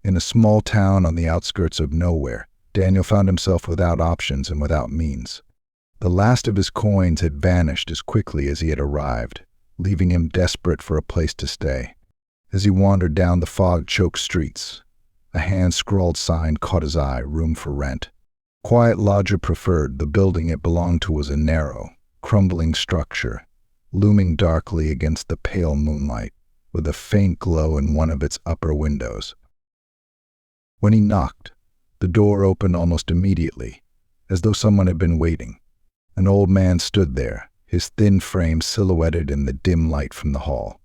In a small town on the outskirts of nowhere, Daniel found himself without options and without means. The last of his coins had vanished as quickly as he had arrived, leaving him desperate for a place to stay. As he wandered down the fog-choked streets, a hand-scrawled sign caught his eye, room for rent. Quiet lodger preferred. The building it belonged to was a narrow, crumbling structure, looming darkly against the pale moonlight, with a faint glow in one of its upper windows. When he knocked, the door opened almost immediately, as though someone had been waiting. An old man stood there, his thin frame silhouetted in the dim light from the hall.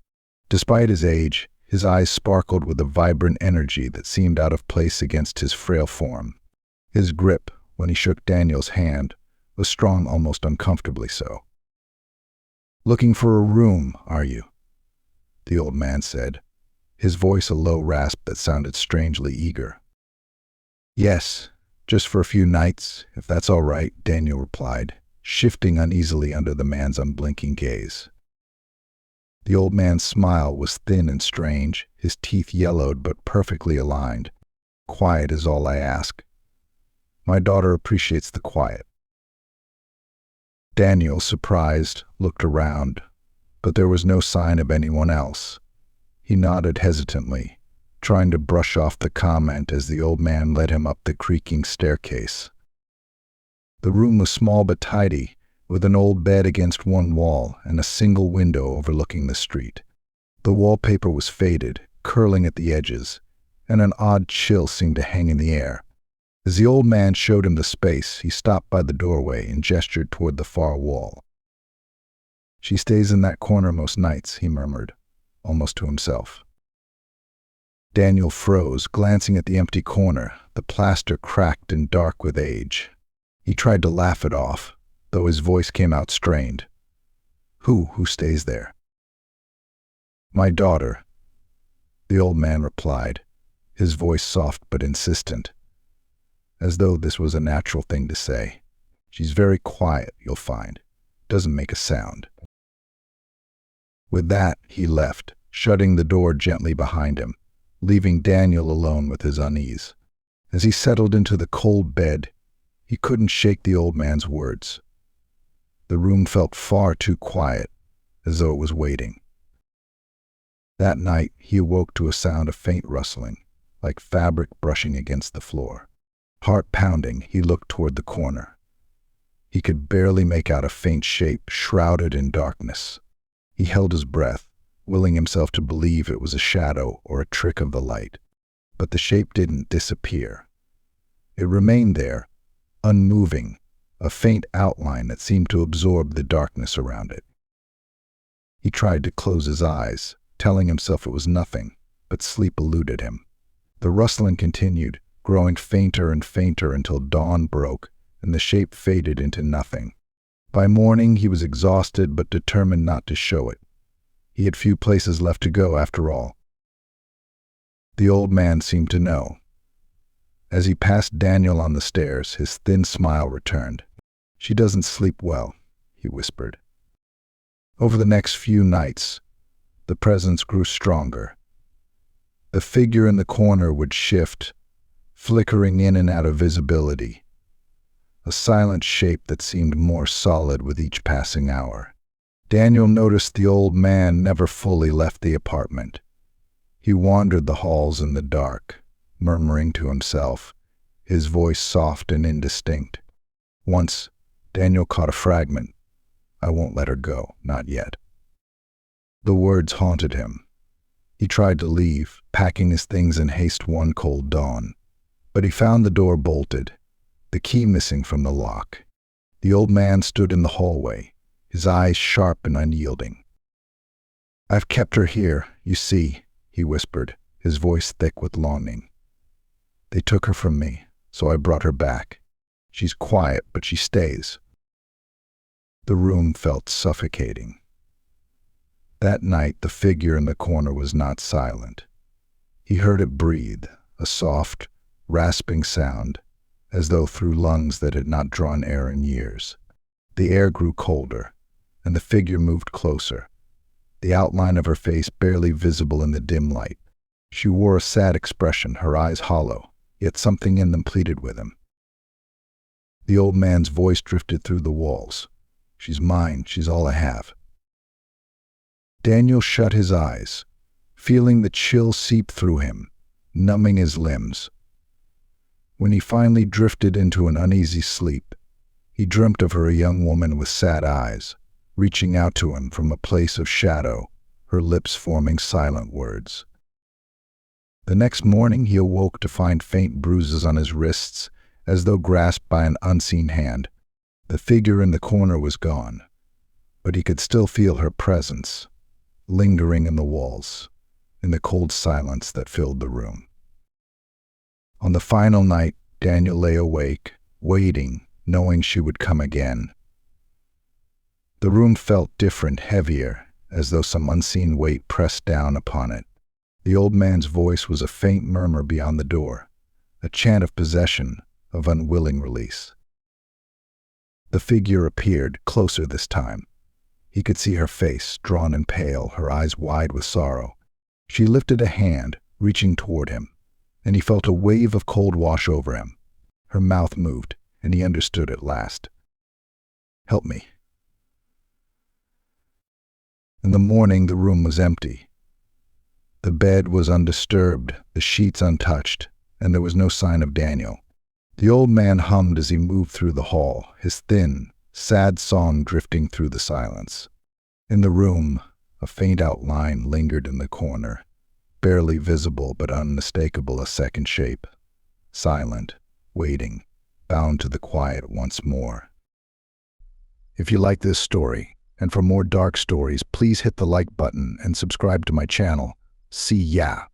Despite his age, his eyes sparkled with a vibrant energy that seemed out of place against his frail form. His grip, when he shook Daniel's hand, was strong, almost uncomfortably so. "Looking for a room, are you?" the old man said, his voice a low rasp that sounded strangely eager. "Yes, just for a few nights, if that's all right," Daniel replied, shifting uneasily under the man's unblinking gaze. The old man's smile was thin and strange, his teeth yellowed but perfectly aligned. "Quiet is all I ask. My daughter appreciates the quiet." Daniel, surprised, looked around, but there was no sign of anyone else. He nodded hesitantly, trying to brush off the comment as the old man led him up the creaking staircase. The room was small but tidy, with an old bed against one wall and a single window overlooking the street. The wallpaper was faded, curling at the edges, and an odd chill seemed to hang in the air. As the old man showed him the space, he stopped by the doorway and gestured toward the far wall. "She stays in that corner most nights," he murmured, almost to himself. Daniel froze, glancing at the empty corner, the plaster cracked and dark with age. He tried to laugh it off, though his voice came out strained. Who stays there?" "My daughter," the old man replied, his voice soft but insistent, as though this was a natural thing to say. "She's very quiet, you'll find. Doesn't make a sound." With that, he left, shutting the door gently behind him, leaving Daniel alone with his unease. As he settled into the cold bed, he couldn't shake the old man's words. The room felt far too quiet, as though it was waiting. That night, he awoke to a sound of faint rustling, like fabric brushing against the floor. Heart pounding, he looked toward the corner. He could barely make out a faint shape shrouded in darkness. He held his breath, willing himself to believe it was a shadow or a trick of the light. But the shape didn't disappear. It remained there, unmoving, a faint outline that seemed to absorb the darkness around it. He tried to close his eyes, telling himself it was nothing, but sleep eluded him. The rustling continued, growing fainter and fainter until dawn broke and the shape faded into nothing. By morning, he was exhausted but determined not to show it. He had few places left to go after all. The old man seemed to know. As he passed Daniel on the stairs, his thin smile returned. "She doesn't sleep well," he whispered. Over the next few nights, the presence grew stronger. The figure in the corner would shift, flickering in and out of visibility, a silent shape that seemed more solid with each passing hour. Daniel noticed the old man never fully left the apartment. He wandered the halls in the dark, murmuring to himself, his voice soft and indistinct. Once, Daniel caught a fragment. "I won't let her go, not yet." The words haunted him. He tried to leave, packing his things in haste one cold dawn. But he found the door bolted, the key missing from the lock. The old man stood in the hallway, his eyes sharp and unyielding. "I've kept her here, you see," he whispered, his voice thick with longing. "They took her from me, so I brought her back. She's quiet, but she stays." The room felt suffocating. That night, the figure in the corner was not silent. He heard it breathe, a soft, rasping sound, as though through lungs that had not drawn air in years. The air grew colder, and the figure moved closer, the outline of her face barely visible in the dim light. She wore a sad expression, her eyes hollow, yet something in them pleaded with him. The old man's voice drifted through the walls. "She's mine, she's all I have." Daniel shut his eyes, feeling the chill seep through him, numbing his limbs. When he finally drifted into an uneasy sleep, he dreamt of her, a young woman with sad eyes, reaching out to him from a place of shadow, her lips forming silent words. The next morning he awoke to find faint bruises on his wrists, as though grasped by an unseen hand. The figure in the corner was gone, but he could still feel her presence, lingering in the walls, in the cold silence that filled the room. On the final night, Daniel lay awake, waiting, knowing she would come again. The room felt different, heavier, as though some unseen weight pressed down upon it. The old man's voice was a faint murmur beyond the door, a chant of possession, of unwilling release. The figure appeared, closer this time. He could see her face, drawn and pale, her eyes wide with sorrow. She lifted a hand, reaching toward him, and he felt a wave of cold wash over him. Her mouth moved, and he understood at last. "Help me." In the morning, the room was empty. The bed was undisturbed, the sheets untouched, and there was no sign of Daniel. The old man hummed as he moved through the hall, his thin, sad song drifting through the silence. In the room, a faint outline lingered in the corner, barely visible but unmistakable, a second shape, silent, waiting, bound to the quiet once more. If you like this story, and for more dark stories, please hit the like button and subscribe to my channel. See ya!